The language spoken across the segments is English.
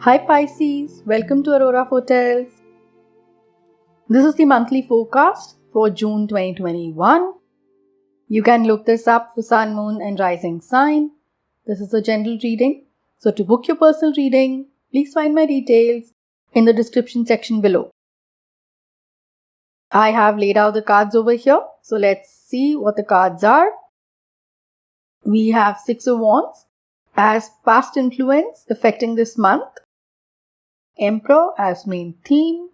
Hi Pisces, welcome to Aurora Hotels. This is the monthly forecast for June 2021. You can look this up for Sun, Moon and Rising sign. This is a general reading. So to book your personal reading, please find my details in the description section below. I have laid out the cards over here. So let's see what the cards are. We have Six of Wands as past influence affecting this month. Emperor as main theme.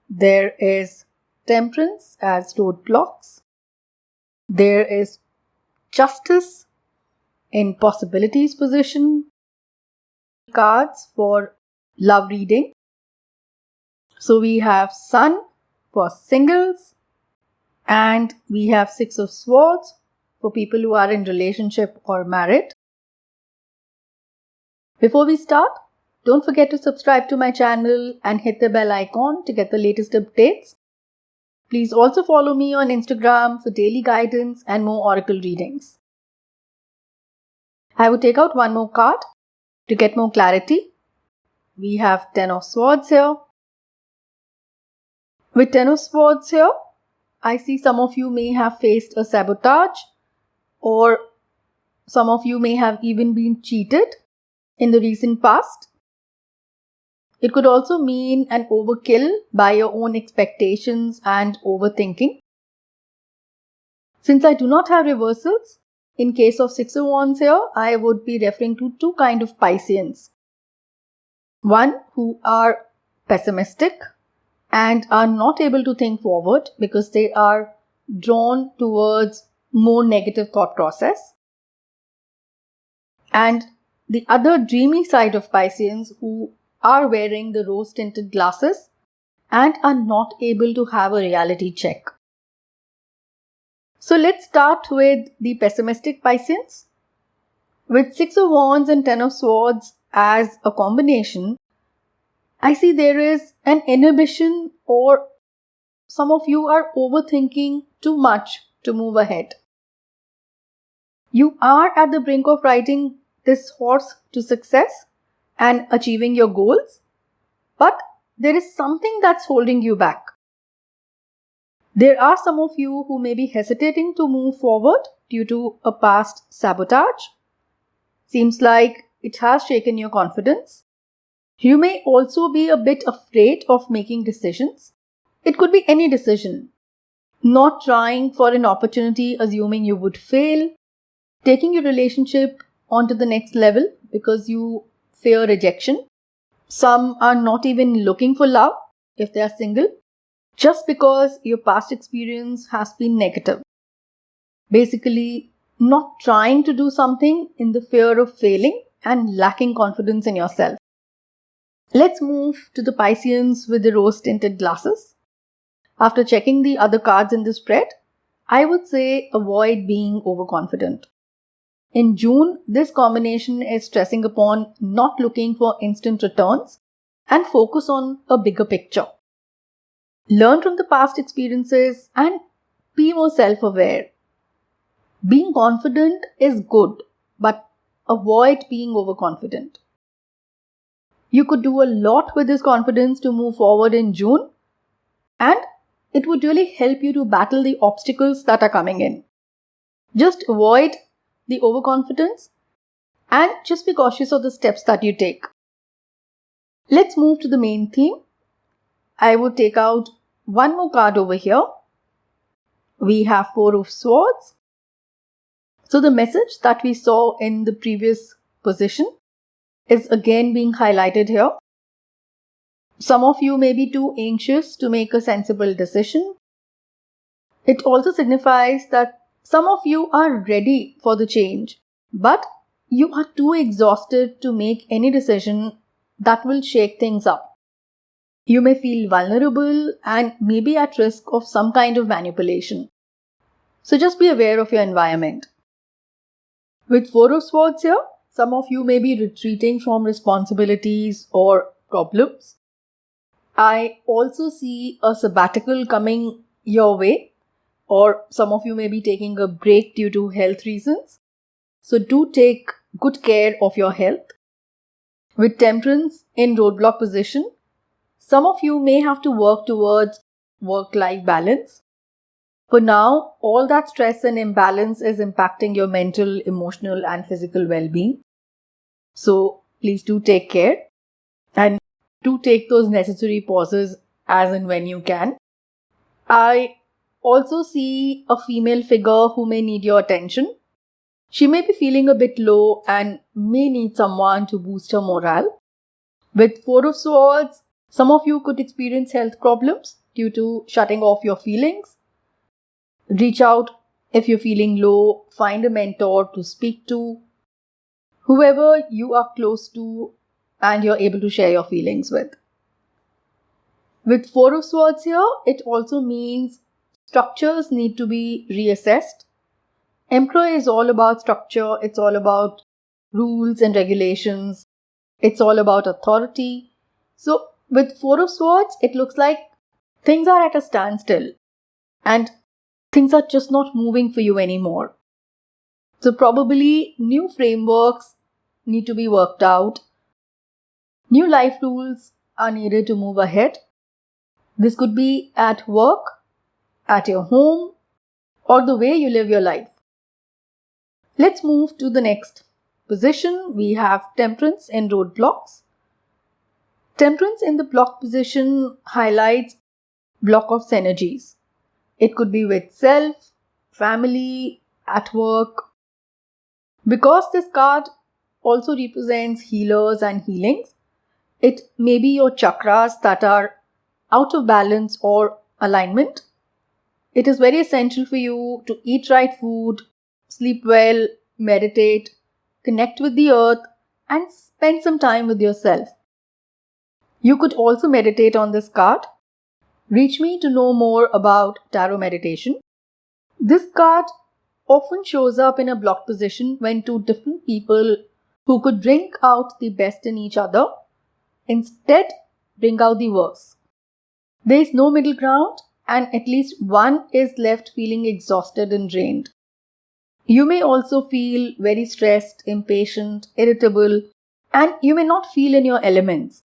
There is Temperance as roadblocks. There is Justice in possibilities position. Cards for love reading. So we have Sun for singles and we have Six of Swords for people who are in relationship or married. Before we start, don't forget to subscribe to my channel and hit the bell icon to get the latest updates. Please also follow me on Instagram for daily guidance and more oracle readings. I will take out one more card to get more clarity. We have Ten of Swords here. With Ten of Swords here, I see some of you may have faced a sabotage or some of you may have even been cheated in the recent past. It could also mean an overkill by your own expectations and overthinking. Since I do not have reversals, in case of Six of Wands here, I would be referring to two kinds of Pisceans. One who are pessimistic and are not able to think forward because they are drawn towards more negative thought process. And the other dreamy side of Pisceans who are wearing the rose-tinted glasses and are not able to have a reality check. So let's start with the pessimistic Pisceans. With Six of Wands and Ten of Swords as a combination, I see there is an inhibition or some of you are overthinking too much to move ahead. You are at the brink of riding this horse to success and achieving your goals, but there is something that's holding you back. There are some of you who may be hesitating to move forward due to a past sabotage. Seems like it has shaken your confidence. You may also be a bit afraid of making decisions. It could be any decision. Not trying for an opportunity assuming you would fail. Taking your relationship onto the next level because you fear rejection. Some are not even looking for love if they are single, just because your past experience has been negative. Basically, not trying to do something in the fear of failing and lacking confidence in yourself. Let's move to the Pisceans with the rose-tinted glasses. After checking the other cards in the spread, I would say avoid being overconfident. In June, this combination is stressing upon not looking for instant returns and focus on a bigger picture. Learn from the past experiences and be more self-aware. Being confident is good, but avoid being overconfident. You could do a lot with this confidence to move forward in June, and it would really help you to battle the obstacles that are coming in. Just avoid the overconfidence and just be cautious of the steps that you take. Let's move to the main theme. I would take out one more card over here. We have Four of Swords. So the message that we saw in the previous position is again being highlighted here. Some of you may be too anxious to make a sensible decision. It also signifies that some of you are ready for the change, but you are too exhausted to make any decision that will shake things up. You may feel vulnerable and may be at risk of some kind of manipulation. So just be aware of your environment. With Four of Swords here, some of you may be retreating from responsibilities or problems. I also see a sabbatical coming your way, or some of you may be taking a break due to health reasons. So do take good care of your health. With Temperance in roadblock position, some of you may have to work towards work-life balance. For now, all that stress and imbalance is impacting your mental, emotional, and physical well-being. So please do take care and do take those necessary pauses as and when you can. I also see a female figure who may need your attention. She may be feeling a bit low and may need someone to boost her morale. With Four of Swords, some of you could experience health problems due to shutting off your feelings. Reach out if you're feeling low, find a mentor to speak to, whoever you are close to and you're able to share your feelings with. With Four of Swords here, it also means structures need to be reassessed. Emperor is all about structure, it's all about rules and regulations, it's all about authority. So with Four of Swords, it looks like things are at a standstill and things are just not moving for you anymore. So probably new frameworks need to be worked out. New life rules are needed to move ahead. This could be at work, at your home, or the way you live your life. Let's move to the next position. We have Temperance in roadblocks. Temperance in the block position highlights block of synergies. It could be with self, family, at work. Because this card also represents healers and healings, it may be your chakras that are out of balance or alignment. It is very essential for you to eat right food, sleep well, meditate, connect with the earth, and spend some time with yourself. You could also meditate on this card. Reach me to know more about tarot meditation. This card often shows up in a block position when two different people who could bring out the best in each other instead bring out the worst. There is no middle ground and at least one is left feeling exhausted and drained. You may also feel very stressed, impatient, irritable, and you may not feel in your elements.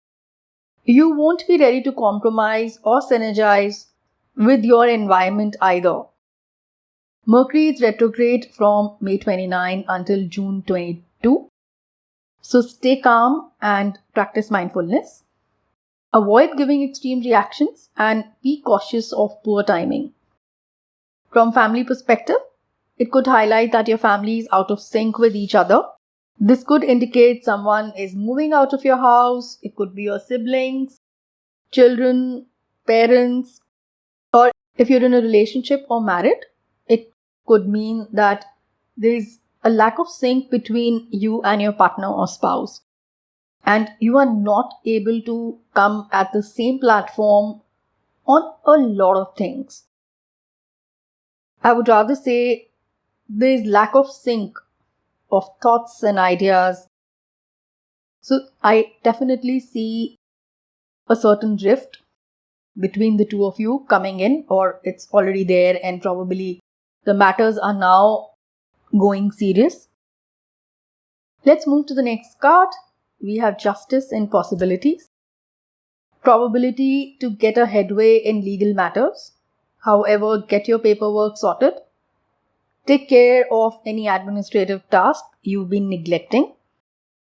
You won't be ready to compromise or synergize with your environment either. Mercury is retrograde from May 29 until June 22. So stay calm and practice mindfulness. Avoid giving extreme reactions and be cautious of poor timing. From family perspective, it could highlight that your family is out of sync with each other. This could indicate someone is moving out of your house. It could be your siblings, children, parents, or if you're in a relationship or married, it could mean that there's a lack of sync between you and your partner or spouse. And you are not able to come at the same platform on a lot of things. I would rather say there is lack of sync of thoughts and ideas. So I definitely see a certain drift between the two of you coming in, or it's already there and probably the matters are now going serious. Let's move to the next card. We have Justice and Possibilities. Probability to get a headway in legal matters. However, get your paperwork sorted. Take care of any administrative task you've been neglecting.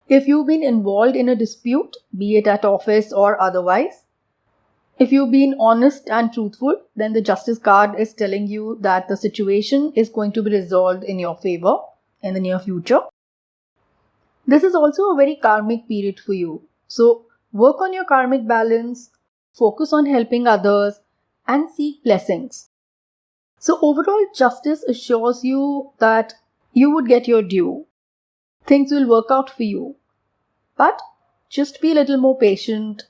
If you've been involved in a dispute, be it at office or otherwise, if you've been honest and truthful, then the Justice card is telling you that the situation is going to be resolved in your favor in the near future. This is also a very karmic period for you. So work on your karmic balance, focus on helping others, and seek blessings. So overall, Justice assures you that you would get your due. Things will work out for you. But just be a little more patient.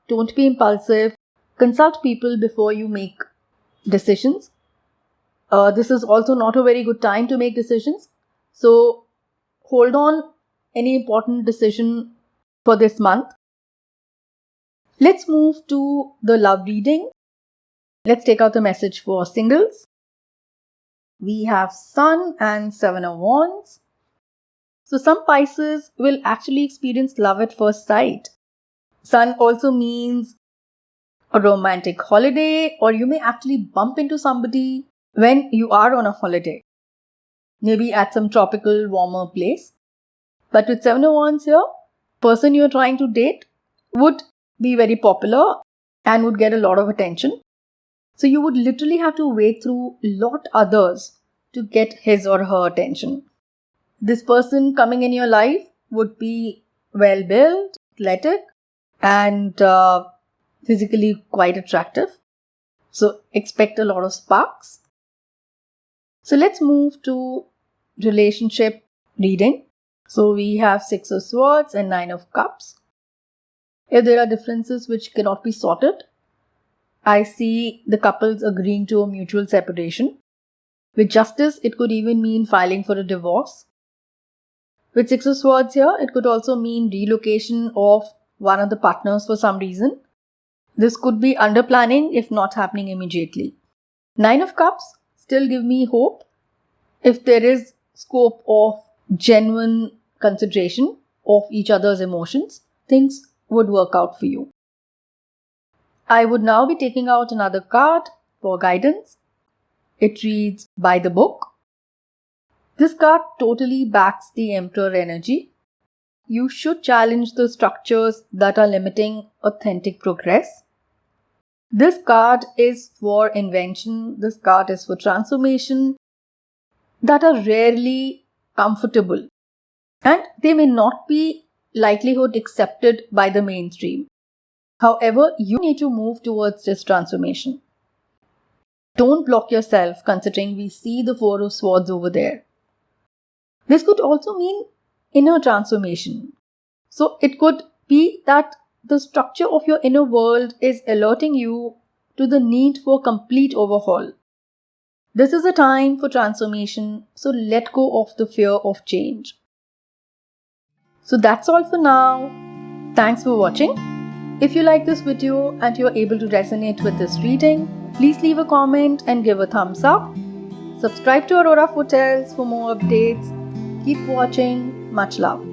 Don't be impulsive. Consult people before you make decisions. This is also not a very good time to make decisions. So hold on any important decision for this month. Let's move to the love reading. Let's take out the message for singles. We have Sun and Seven of Wands. So some Pisces will actually experience love at first sight. Sun also means a romantic holiday, or you may actually bump into somebody when you are on a holiday, maybe at some tropical warmer place. But with Seven of Wands here, person you're trying to date would be very popular and would get a lot of attention. So you would literally have to wait through lot others to get his or her attention. This person coming in your life would be well built, athletic, and physically quite attractive. So expect a lot of sparks. So let's move to relationship reading. So we have Six of Swords and Nine of Cups. If there are differences which cannot be sorted, I see the couples agreeing to a mutual separation. With Justice, it could even mean filing for a divorce. With Six of Swords here, it could also mean relocation of one of the partners for some reason. This could be under planning if not happening immediately. Nine of Cups still give me hope. If there is scope of genuine consideration of each other's emotions, things would work out for you. I would now be taking out another card for guidance. It reads, by the book. This card totally backs the Emperor energy. You should challenge the structures that are limiting authentic progress. This card is for invention. This card is for transformation that are rarely comfortable, and they may not be likelihood accepted by the mainstream. However, you need to move towards this transformation. Don't block yourself, considering we see the Four of Swords over there. This could also mean inner transformation. So it could be that the structure of your inner world is alerting you to the need for complete overhaul. This is a time for transformation, so let go of the fear of change. So that's all for now. Thanks for watching. If you like this video and you're able to resonate with this reading, please leave a comment and give a thumbs up. Subscribe to Aurora Foretels for more updates. Keep watching. Much love.